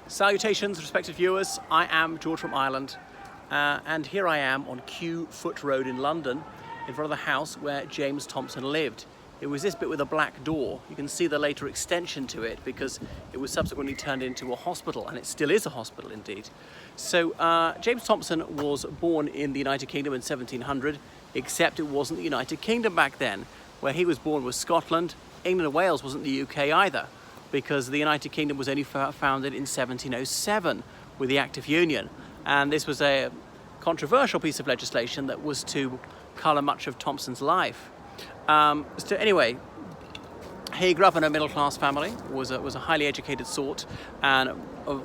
Salutations, respected viewers. I am George from Ireland, and here I am on Kew Foot Road in London, in front of the house where James Thomson lived. It was this bit with a black door. You can see the later extension to it because it was subsequently turned into a hospital, and it still is a hospital indeed. So James Thomson was born in the United Kingdom in 1700, except it wasn't the United Kingdom back then. Where he was born was Scotland. England and Wales wasn't the UK either, because the United Kingdom was only founded in 1707 with the Act of Union. And this was a controversial piece of legislation that was to colour much of Thomson's life. So anyway, he grew up in a middle-class family, was a highly educated sort, and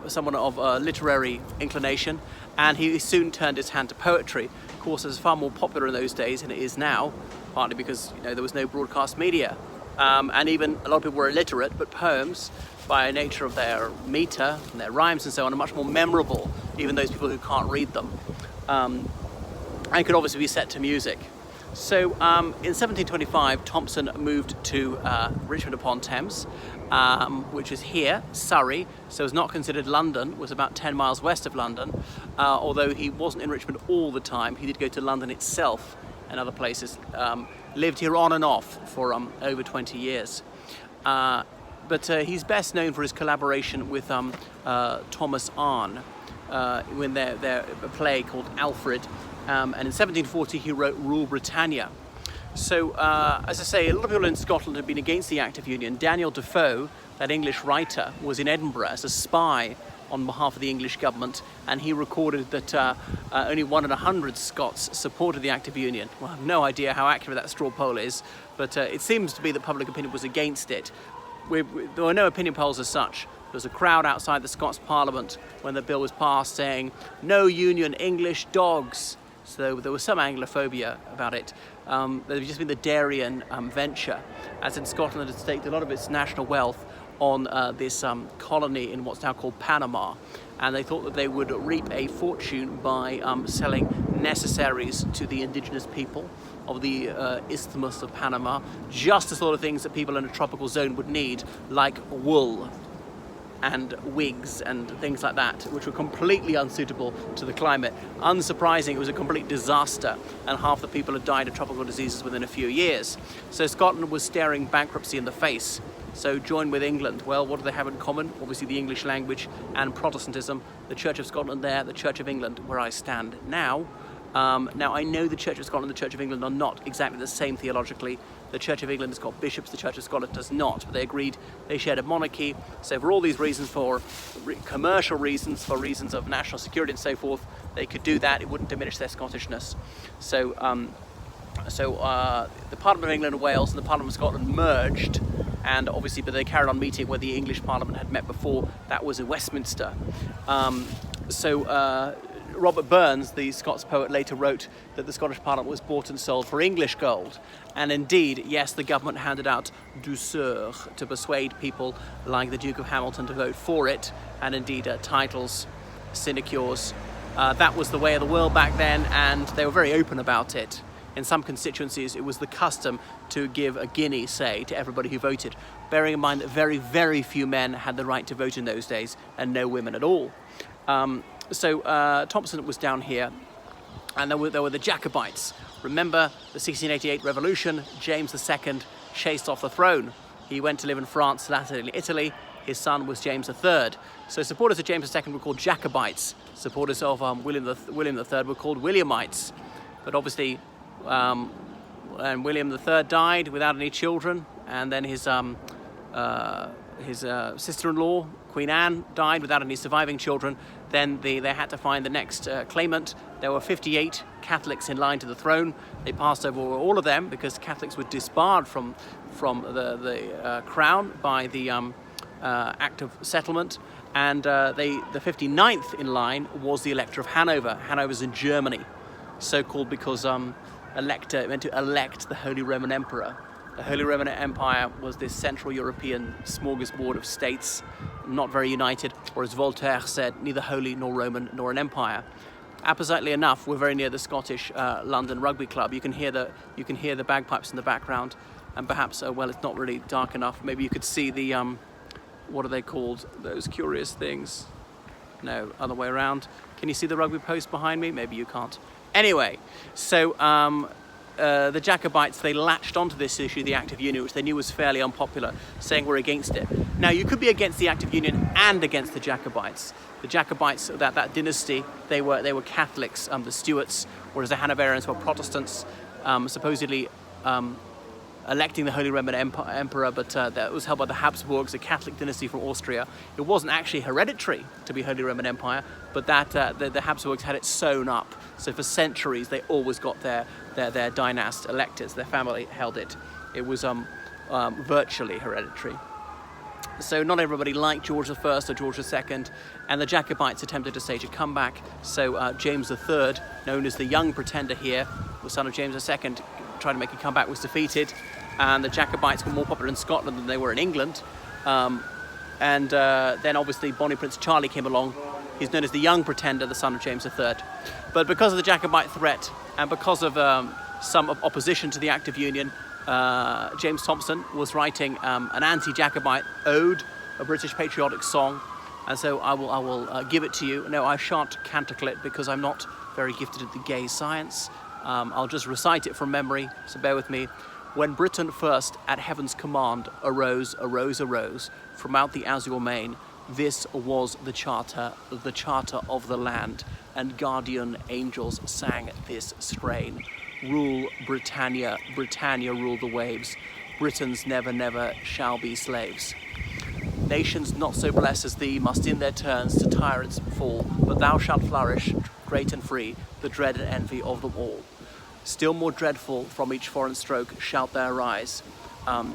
someone of literary inclination, and he soon turned his hand to poetry. Of course, it was far more popular in those days than it is now, partly because there was no broadcast media. And even a lot of people were illiterate, but poems, by nature of their metre and their rhymes and so on, are much more memorable, even those people who can't read them, and could obviously be set to music. So in 1725, Thomson moved to Richmond upon Thames, which is here, Surrey, so it's not considered London, was about 10 miles west of London, although he wasn't in Richmond all the time. He did go to London itself and other places. Lived here on and off for over 20 years. But he's best known for his collaboration with Thomas Arne in their play called Alfred. And in 1740 he wrote Rule Britannia. So, as I say, a lot of people in Scotland have been against the Act of Union. Daniel Defoe, that English writer, was in Edinburgh as a spy on behalf of the English government, and he recorded that only 1 in 100 Scots supported the Act of Union. Well, I have no idea how accurate that straw poll is, but it seems to be that public opinion was against it. There were no opinion polls as such. There was a crowd outside the Scots Parliament when the bill was passed saying, "No union, English dogs." So there was some Anglophobia about it. There had just been the Darien venture, as in Scotland had staked a lot of its national wealth on this colony in what's now called Panama, and they thought that they would reap a fortune by selling necessaries to the indigenous people of the Isthmus of Panama, just the sort of things that people in a tropical zone would need, like wool and wigs and things like that, which were completely unsuitable to the climate. Unsurprising, it was a complete disaster, and half the people had died of tropical diseases within a few years. So Scotland was staring bankruptcy in the face. So join with England. Well, what do they have in common? Obviously the English language and Protestantism. The Church of Scotland there, the Church of England where I stand now. Now I know the Church of Scotland and the Church of England are not exactly the same theologically. The Church of England has got bishops, the Church of Scotland does not, but they agreed they shared a monarchy. So for all these reasons, for commercial reasons, for reasons of national security and so forth, they could do that. It wouldn't diminish their Scottishness. So the Parliament of England and Wales and the Parliament of Scotland merged, and obviously, but they carried on meeting where the English Parliament had met before. That was in Westminster. Robert Burns, the Scots poet, later wrote that the Scottish Parliament was bought and sold for English gold. And indeed, yes, the government handed out douceurs to persuade people like the Duke of Hamilton to vote for it, and indeed titles, sinecures. That was the way of the world back then, and they were very open about it. In some constituencies, it was the custom to give a guinea, say, to everybody who voted, bearing in mind that very, very few men had the right to vote in those days, and no women at all. So Thomson was down here, and there were the Jacobites. Remember the 1688 revolution? James II chased off the throne. He went to live in France, latterly Italy. His son was James III. So supporters of James II were called Jacobites. Supporters of William III were called Williamites. But obviously, and William III died without any children, and then his sister-in-law, Queen Anne, died without any surviving children. Then they had to find the next claimant. There were 58 Catholics in line to the throne. They passed over all of them because Catholics were disbarred from the crown by the Act of Settlement. And the 59th in line was the Elector of Hanover. Hanover's in Germany, so called because elector meant to elect the Holy Roman Emperor. The Holy Roman Empire was this Central European smorgasbord of states, not very united, or as Voltaire said, neither holy nor Roman nor an empire. Appositely enough, we're very near the Scottish London Rugby Club. You can hear the bagpipes in the background, and perhaps well, it's not really dark enough. Maybe you could see the what are they called? Those curious things. No, other way around. Can you see the rugby post behind me? Maybe you can't. Anyway, so the Jacobites, they latched onto this issue, the Act of Union, which they knew was fairly unpopular, saying we're against it. Now, you could be against the Act of Union and against the Jacobites. The Jacobites, that dynasty, they were Catholics, the Stuarts, whereas the Hanoverians were Protestants, supposedly electing the Holy Roman Emperor, but that was held by the Habsburgs, a Catholic dynasty from Austria. It wasn't actually hereditary to be Holy Roman Empire, but that the Habsburgs had it sewn up. So for centuries, they always got their dynast electors. Their family held it. It was virtually hereditary. So not everybody liked George I or George II, and the Jacobites attempted to stage a comeback. So James III, known as the Young Pretender here, the son of James II, tried to make a comeback, was defeated, and the Jacobites were more popular in Scotland than they were in England. Then obviously Bonnie Prince Charlie came along. He's known as the Young Pretender, the son of James III. But because of the Jacobite threat and because of some opposition to the Act of Union, James Thomson was writing an anti-Jacobite ode, a British patriotic song, and so I will give it to you. No, I shan't canticle it because I'm not very gifted at the gay science. I'll just recite it from memory, so bear with me. When Britain first at heaven's command arose from out the azure main, this was the charter of the land, and guardian angels sang this strain. Rule Britannia, Britannia rule the waves, Britons never, never shall be slaves. Nations not so blessed as thee must in their turns to tyrants fall, but thou shalt flourish, great and free, the dread and envy of them all. Still more dreadful from each foreign stroke shalt thou rise, as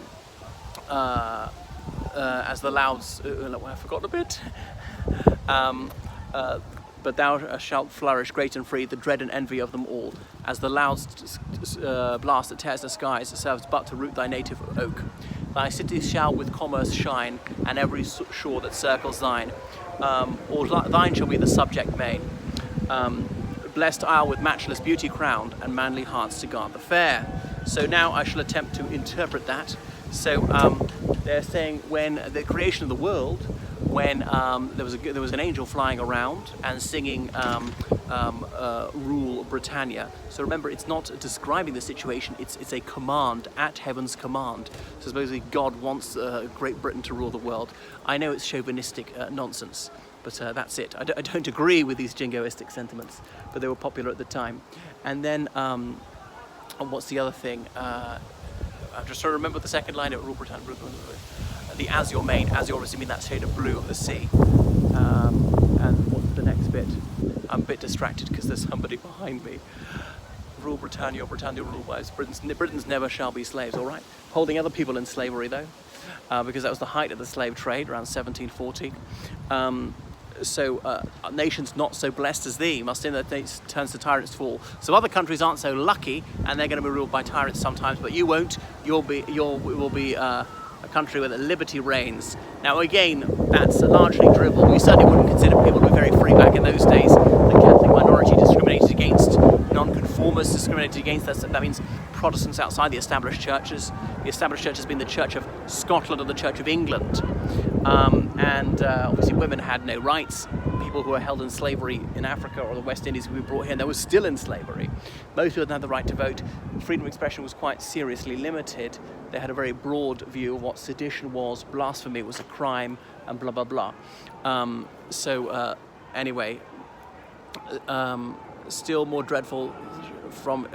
the louds, I've forgotten a bit, but thou shalt flourish great and free, the dread and envy of them all, as the loud blast that tears the skies serves but to root thy native oak. Thy cities shall with commerce shine, and every shore that circles thine, or thine shall be the subject main. Blessed isle with matchless beauty crowned, and manly hearts to guard the fair. So now I shall attempt to interpret that. So they're saying when the creation of the world, when there was an angel flying around and singing Rule Britannia. So remember, it's not describing the situation, it's a command, at heaven's command. So supposedly God wants Great Britain to rule the world. I know it's chauvinistic nonsense, but that's it. I don't agree with these jingoistic sentiments, but they were popular at the time. And then, what's the other thing? I'm just trying to remember the second line of Rule Britannia. The azure main, azure obviously mean that shade of blue of the sea. And what's the next bit? I'm a bit distracted because there's somebody behind me. Rule Britannia, Britannia rule wives. Britons never shall be slaves, all right? Holding other people in slavery though, because that was the height of the slave trade around 1740. Nations not so blessed as thee must in their turns to tyrants fall. So other countries aren't so lucky, and they're going to be ruled by tyrants sometimes, but you won't. You will be a country where the liberty reigns. Now again, that's largely drivel. We certainly wouldn't consider people to be very free back in those days. The Catholic minority discriminated against, non-conformists discriminated against. That means Protestants outside the established churches. The established church has been the Church of Scotland or the Church of England. Obviously women had no rights. People who were held in slavery in Africa or the West Indies who were brought here, and they were still in slavery. Most people didn't have the right to vote. Freedom of expression was quite seriously limited. They had a very broad view of what sedition was, blasphemy was a crime, and blah, blah, blah. Anyway, still more dreadful from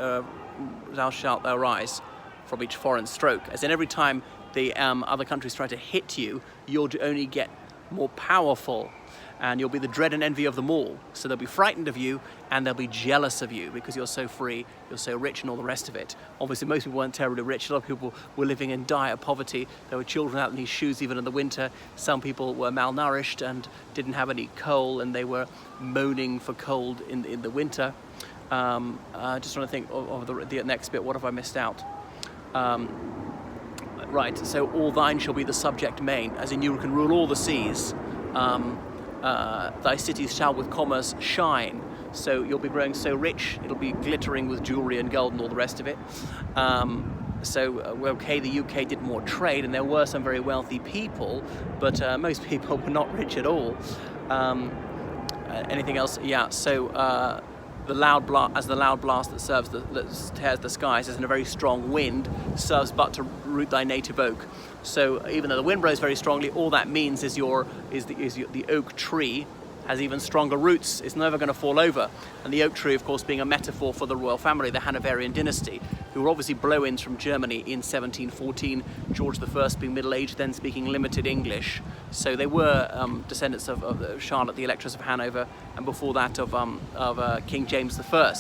thou shalt thou rise from each foreign stroke. As in every time the other countries try to hit you, you'll only get more powerful, and you'll be the dread and envy of them all. So they'll be frightened of you, and they'll be jealous of you because you're so free, you're so rich, and all the rest of it. Obviously, most people weren't terribly rich. A lot of people were living in dire poverty. There were children out in these shoes even in the winter. Some people were malnourished and didn't have any coal, and they were moaning for cold in the winter. Just trying to think of the next bit. What have I missed out? Right, so all thine shall be the subject main, as in you can rule all the seas. Thy cities shall with commerce shine. So you'll be growing so rich, it'll be glittering with jewelry and gold and all the rest of it. Okay, the UK did more trade, and there were some very wealthy people, but most people were not rich at all. Anything else? Yeah. So the loud blast that tears the skies, as in a very strong wind, serves but to root thy native oak. So even though the wind blows very strongly, all that means is the oak tree has even stronger roots. It's never going to fall over. And the oak tree, of course, being a metaphor for the royal family, the Hanoverian dynasty, who were obviously blow-ins from Germany in 1714, George I being middle-aged, then speaking limited English. So they were descendants of Charlotte, the Electress of Hanover, and before that of King James I.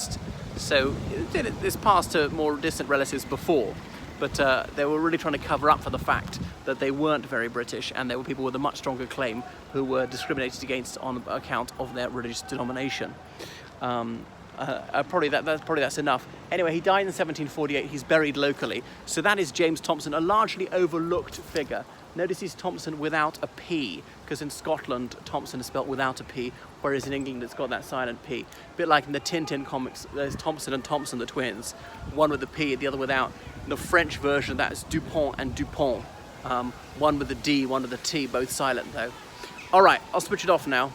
So it's passed to more distant relatives before. But they were really trying to cover up for the fact that they weren't very British, and there were people with a much stronger claim who were discriminated against on account of their religious denomination. Probably that's enough. Anyway, he died in 1748. He's buried locally. So that is James Thomson, a largely overlooked figure. Notice he's Thomson without a P, because in Scotland Thomson is spelt without a P, whereas in England it's got that silent P. A bit like in the Tintin comics, there's Thomson and Thomson, the twins, one with the P, the other without. In the French version, that is Dupont and Dupont. One with the D, one with the T, both silent though. All right, I'll switch it off now.